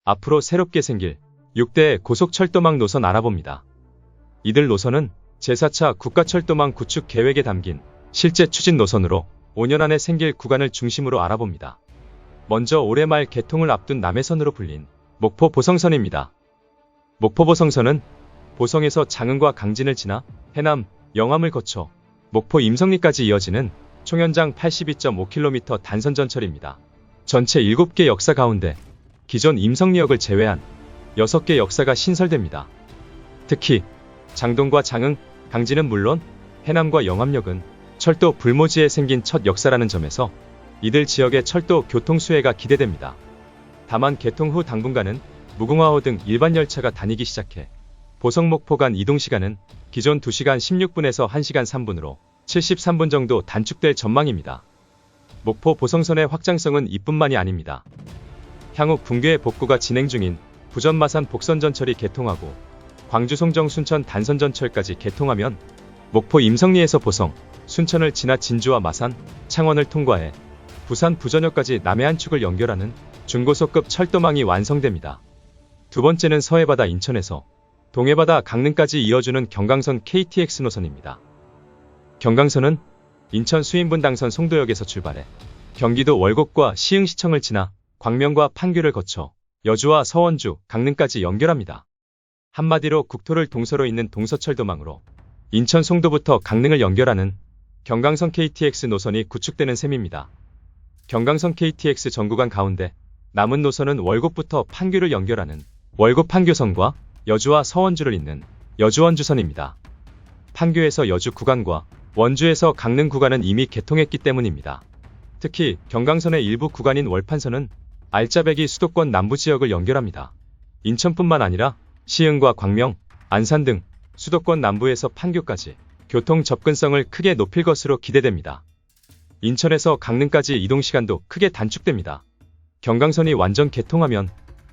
앞으로 새롭게 생길 6대 고속철도망 노선 알아봅니다. 이들 노선은 제4차 국가철도망 구축 계획에 담긴 실제 추진 노선으로 5년 안에 생길 구간을 중심으로 알아봅니다. 먼저 올해 말 개통을 앞둔 남해선으로 불린 목포 보성선입니다. 목포 보성선은 보성에서 장흥과 강진을 지나 해남, 영암을 거쳐 목포 임성리까지 이어지는 총연장 82.5km 단선 전철입니다. 전체 7개 역사 가운데 기존 임성리역을 제외한 6개 역사가 신설됩니다. 특히 장동과 장흥, 강진은 물론 해남과 영암역은 철도 불모지에 생긴 첫 역사라는 점에서 이들 지역의 철도 교통 수혜가 기대됩니다. 다만 개통 후 당분간은 무궁화호 등 일반 열차가 다니기 시작해 보성 목포 간 이동시간은 기존 2시간 16분에서 1시간 3분으로 73분 정도 단축될 전망입니다. 목포 보성선의 확장성은 이뿐만이 아닙니다. 향후 군교의 복구가 진행 중인 부전 마산 복선전철이 개통하고 광주 송정 순천 단선전철까지 개통하면 목포 임성리에서 보성, 순천을 지나 진주와 마산, 창원을 통과해 부산 부전역까지 남해안 축을 연결하는 중고속급 철도망이 완성됩니다. 두 번째는 서해바다 인천에서 동해바다 강릉까지 이어주는 경강선 KTX 노선입니다. 경강선은 인천 수인분당선 송도역에서 출발해 경기도 월곡과 시흥시청을 지나 광명과 판교를 거쳐 여주와 서원주, 강릉까지 연결합니다. 한마디로 국토를 동서로 잇는 동서철도망으로 인천 송도부터 강릉을 연결하는 경강선 KTX 노선이 구축되는 셈입니다. 경강선 KTX 전 구간 가운데 남은 노선은 월곡부터 판교를 연결하는 월곡판교선과 여주와 서원주를 잇는 여주원주선입니다. 판교에서 여주 구간과 원주에서 강릉 구간은 이미 개통했기 때문입니다. 특히 경강선의 일부 구간인 월판선은 알짜배기 수도권 남부지역을 연결합니다. 인천뿐만 아니라 시흥과 광명, 안산 등 수도권 남부에서 판교까지 교통 접근성을 크게 높일 것으로 기대됩니다. 인천에서 강릉까지 이동시간도 크게 단축됩니다. 경강선이 완전 개통하면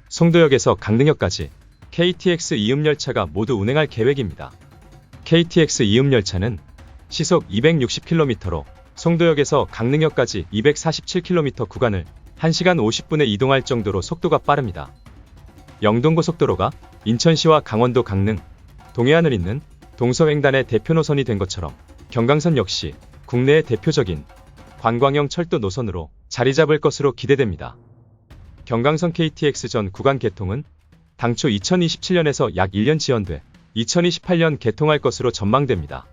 송도역에서 강릉역까지 KTX 이음열차가 모두 운행할 계획입니다. KTX 이음열차는 시속 260km로 송도역에서 강릉역까지 247km 구간을 1시간 50분에 이동할 정도로 속도가 빠릅니다. 영동고속도로가 인천시와 강원도 강릉, 동해안을 잇는 동서횡단의 대표 노선이 된 것처럼 경강선 역시 국내의 대표적인 관광형 철도 노선으로 자리 잡을 것으로 기대됩니다. 경강선 KTX 전 구간 개통은 당초 2027년에서 약 1년 지연돼 2028년 개통할 것으로 전망됩니다.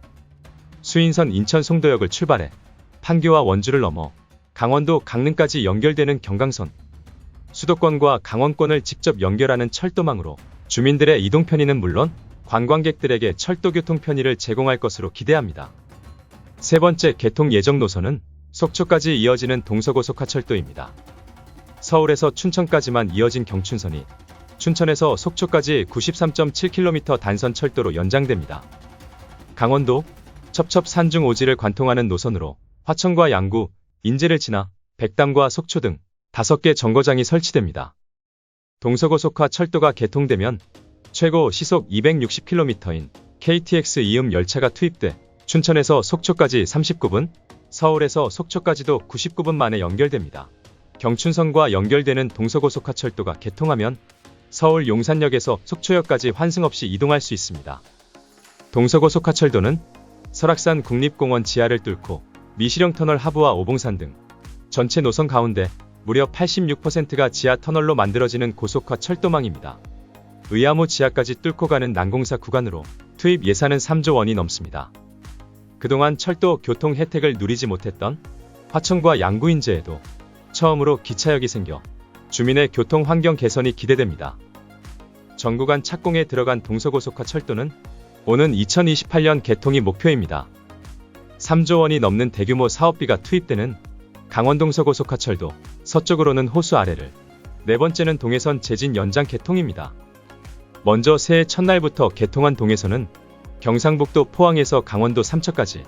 수인선 인천 송도역을 출발해 판교와 원주를 넘어 강원도 강릉까지 연결되는 경강선. 수도권과 강원권을 직접 연결하는 철도망으로 주민들의 이동 편의는 물론 관광객들에게 철도 교통 편의를 제공할 것으로 기대합니다. 세 번째 개통 예정 노선은 속초까지 이어지는 동서고속화철도입니다. 서울에서 춘천까지만 이어진 경춘선이 춘천에서 속초까지 93.7km 단선 철도로 연장됩니다. 강원도 첩첩 산중 오지를 관통하는 노선으로 화천과 양구, 인제를 지나 백담과 속초 등 5개 정거장이 설치됩니다. 동서고속화 철도가 개통되면 최고 시속 260km인 KTX 이음 열차가 투입돼 춘천에서 속초까지 39분, 서울에서 속초까지도 99분 만에 연결됩니다. 경춘선과 연결되는 동서고속화 철도가 개통하면 서울 용산역에서 속초역까지 환승 없이 이동할 수 있습니다. 동서고속화 철도는 설악산 국립공원 지하를 뚫고 미시령 터널 하부와 오봉산 등 전체 노선 가운데 무려 86%가 지하 터널로 만들어지는 고속화 철도망입니다. 의암호 지하까지 뚫고 가는 난공사 구간으로 투입 예산은 3조 원이 넘습니다. 그동안 철도 교통 혜택을 누리지 못했던 화천과 양구 인제에도 처음으로 기차역이 생겨 주민의 교통 환경 개선이 기대됩니다. 전 구간 착공에 들어간 동서고속화 철도는 오는 2028년 개통이 목표입니다. 3조 원이 넘는 대규모 사업비가 투입되는 강원동서고속화철도, 서쪽으로는 호수 아래를, 네 번째는 동해선 제진 연장 개통입니다. 먼저 새해 첫날부터 개통한 동해선은 경상북도 포항에서 강원도 삼척까지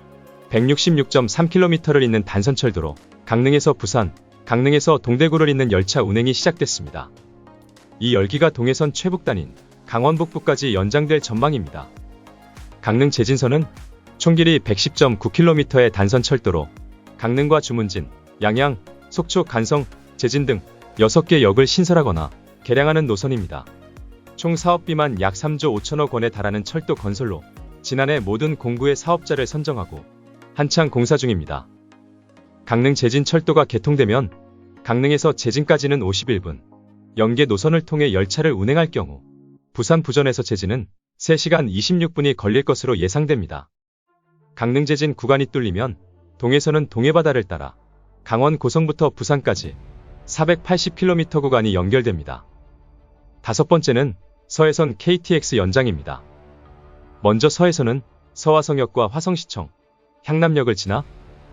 166.3km를 잇는 단선철도로 강릉에서 부산, 강릉에서 동대구를 잇는 열차 운행이 시작됐습니다. 이 열기가 동해선 최북단인 강원 북부까지 연장될 전망입니다. 강릉 제진선은 총 길이 110.9km의 단선철도로 강릉과 주문진, 양양, 속초, 간성, 제진 등 6개 역을 신설하거나 개량하는 노선입니다. 총 사업비만 약 3조 5천억 원에 달하는 철도 건설로 지난해 모든 공구의 사업자를 선정하고 한창 공사 중입니다. 강릉 제진철도가 개통되면 강릉에서 제진까지는 51분, 연계 노선을 통해 열차를 운행할 경우 부산 부전에서 제진은 3시간 26분이 걸릴 것으로 예상됩니다. 강릉 제진 구간이 뚫리면 동해선은 동해바다를 따라 강원 고성부터 부산까지 480km 구간이 연결됩니다. 다섯 번째는 서해선 KTX 연장입니다. 먼저 서해선은 서화성역과 화성시청, 향남역을 지나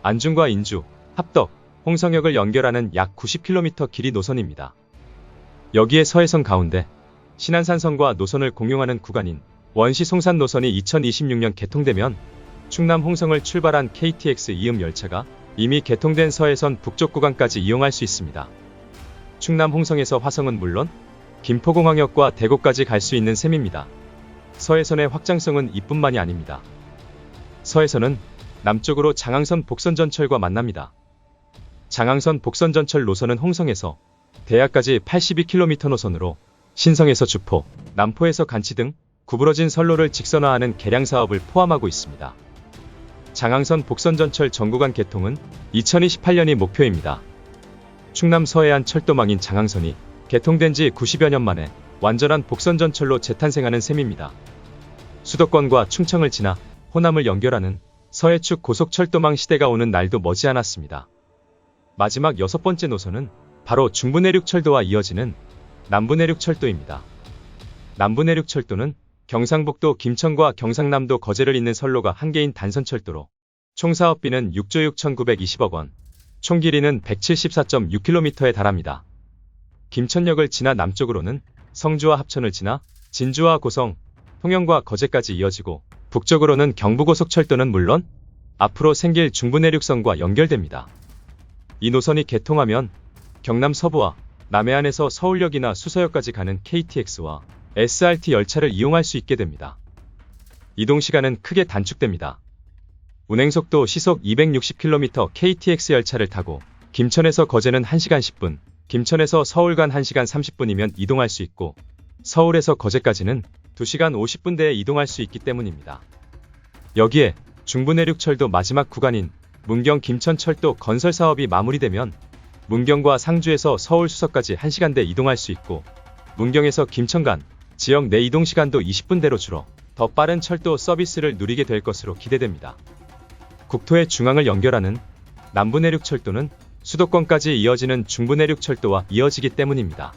안중과 인주, 합덕, 홍성역을 연결하는 약 90km 길이 노선입니다. 여기에 서해선 가운데 신안산선과 노선을 공용하는 구간인 원시 송산 노선이 2026년 개통되면 충남 홍성을 출발한 KTX 이음 열차가 이미 개통된 서해선 북쪽 구간까지 이용할 수 있습니다. 충남 홍성에서 화성은 물론 김포공항역과 대구까지 갈 수 있는 셈입니다. 서해선의 확장성은 이뿐만이 아닙니다. 서해선은 남쪽으로 장항선 복선전철과 만납니다. 장항선 복선전철 노선은 홍성에서 대야까지 82km 노선으로 신성에서 주포, 남포에서 간치 등 구부러진 선로를 직선화하는 개량 사업을 포함하고 있습니다. 장항선 복선전철 전구간 개통은 2028년이 목표입니다. 충남 서해안 철도망인 장항선이 개통된 지 90여 년 만에 완전한 복선전철로 재탄생하는 셈입니다. 수도권과 충청을 지나 호남을 연결하는 서해축 고속철도망 시대가 오는 날도 머지않았습니다. 마지막 여섯 번째 노선은 바로 중부내륙철도와 이어지는 남부내륙철도입니다. 남부내륙철도는 경상북도 김천과 경상남도 거제를 잇는 선로가 한 개인 단선철도로 총 사업비는 6조 6,920억 원, 총 길이는 174.6km에 달합니다. 김천역을 지나 남쪽으로는 성주와 합천을 지나 진주와 고성, 통영과 거제까지 이어지고 북쪽으로는 경부고속철도는 물론 앞으로 생길 중부내륙선과 연결됩니다. 이 노선이 개통하면 경남 서부와 남해안에서 서울역이나 수서역까지 가는 KTX와 SRT 열차를 이용할 수 있게 됩니다. 이동시간은 크게 단축됩니다. 운행속도 시속 260km KTX 열차를 타고 김천에서 거제는 1시간 10분, 김천에서 서울 간 1시간 30분이면 이동할 수 있고 서울에서 거제까지는 2시간 50분대에 이동할 수 있기 때문입니다. 여기에 중부내륙철도 마지막 구간인 문경 김천철도 건설 사업이 마무리되면 문경과 상주에서 서울 수서까지 1시간대 이동할 수 있고 문경에서 김천 간 지역 내 이동시간도 20분대로 줄어 더 빠른 철도 서비스를 누리게 될 것으로 기대됩니다. 국토의 중앙을 연결하는 남부내륙철도는 수도권까지 이어지는 중부내륙철도와 이어지기 때문입니다.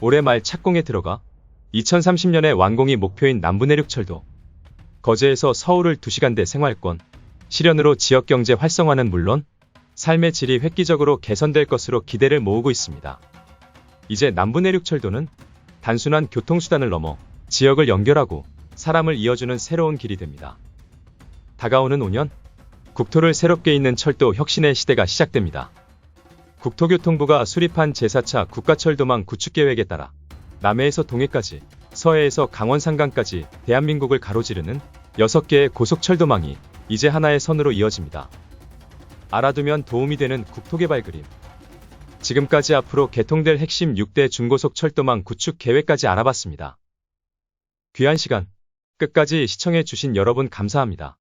올해 말 착공에 들어가 2030년에 완공이 목표인 남부내륙철도, 거제에서 서울을 2시간대 생활권, 실현으로 지역경제 활성화는 물론 삶의 질이 획기적으로 개선될 것으로 기대를 모으고 있습니다. 이제 남부내륙철도는 단순한 교통수단을 넘어 지역을 연결하고 사람을 이어주는 새로운 길이 됩니다. 다가오는 5년, 국토를 새롭게 잇는 철도 혁신의 시대가 시작됩니다. 국토교통부가 수립한 제4차 국가철도망 구축계획에 따라 남해에서 동해까지, 서해에서 강원 산간까지 대한민국을 가로지르는 6개의 고속철도망이 이제 하나의 선으로 이어집니다. 알아두면 도움이 되는 국토개발 그림. 지금까지 앞으로 개통될 핵심 6대 중고속철도망 구축 계획까지 알아봤습니다. 귀한 시간 끝까지 시청해주신 여러분 감사합니다.